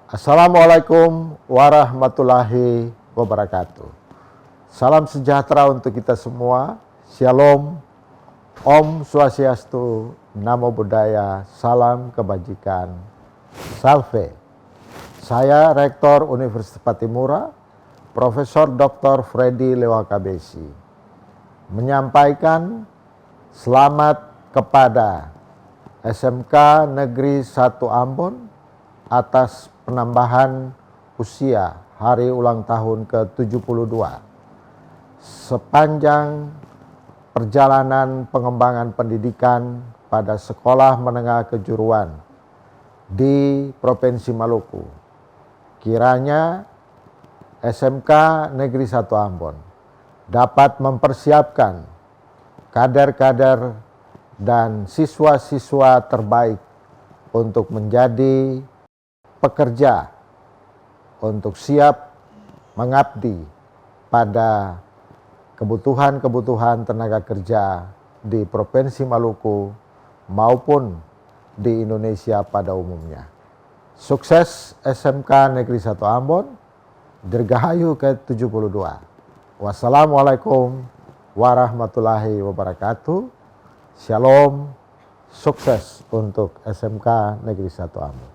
Assalamualaikum warahmatullahi wabarakatuh. Salam sejahtera untuk kita semua. Shalom, Om Swastiastu, Namo Buddhaya, salam kebajikan. Salve. Saya Rektor Universitas Patimura, Profesor Dr. Freddy Lewakabesi, menyampaikan selamat kepada SMK Negeri 1 Ambon atas penambahan usia hari ulang tahun ke-72. Sepanjang perjalanan pengembangan pendidikan pada sekolah menengah kejuruan di Provinsi Maluku, kiranya SMK Negeri 1 Ambon dapat mempersiapkan kader-kader dan siswa-siswa terbaik untuk menjadi pekerja, untuk siap mengabdi pada kebutuhan-kebutuhan tenaga kerja di Provinsi Maluku maupun di Indonesia pada umumnya. Sukses SMK Negeri 1 Ambon, Dirgahayu ke-72. Wassalamualaikum warahmatullahi wabarakatuh. Shalom, sukses untuk SMK Negeri 1 Ambon.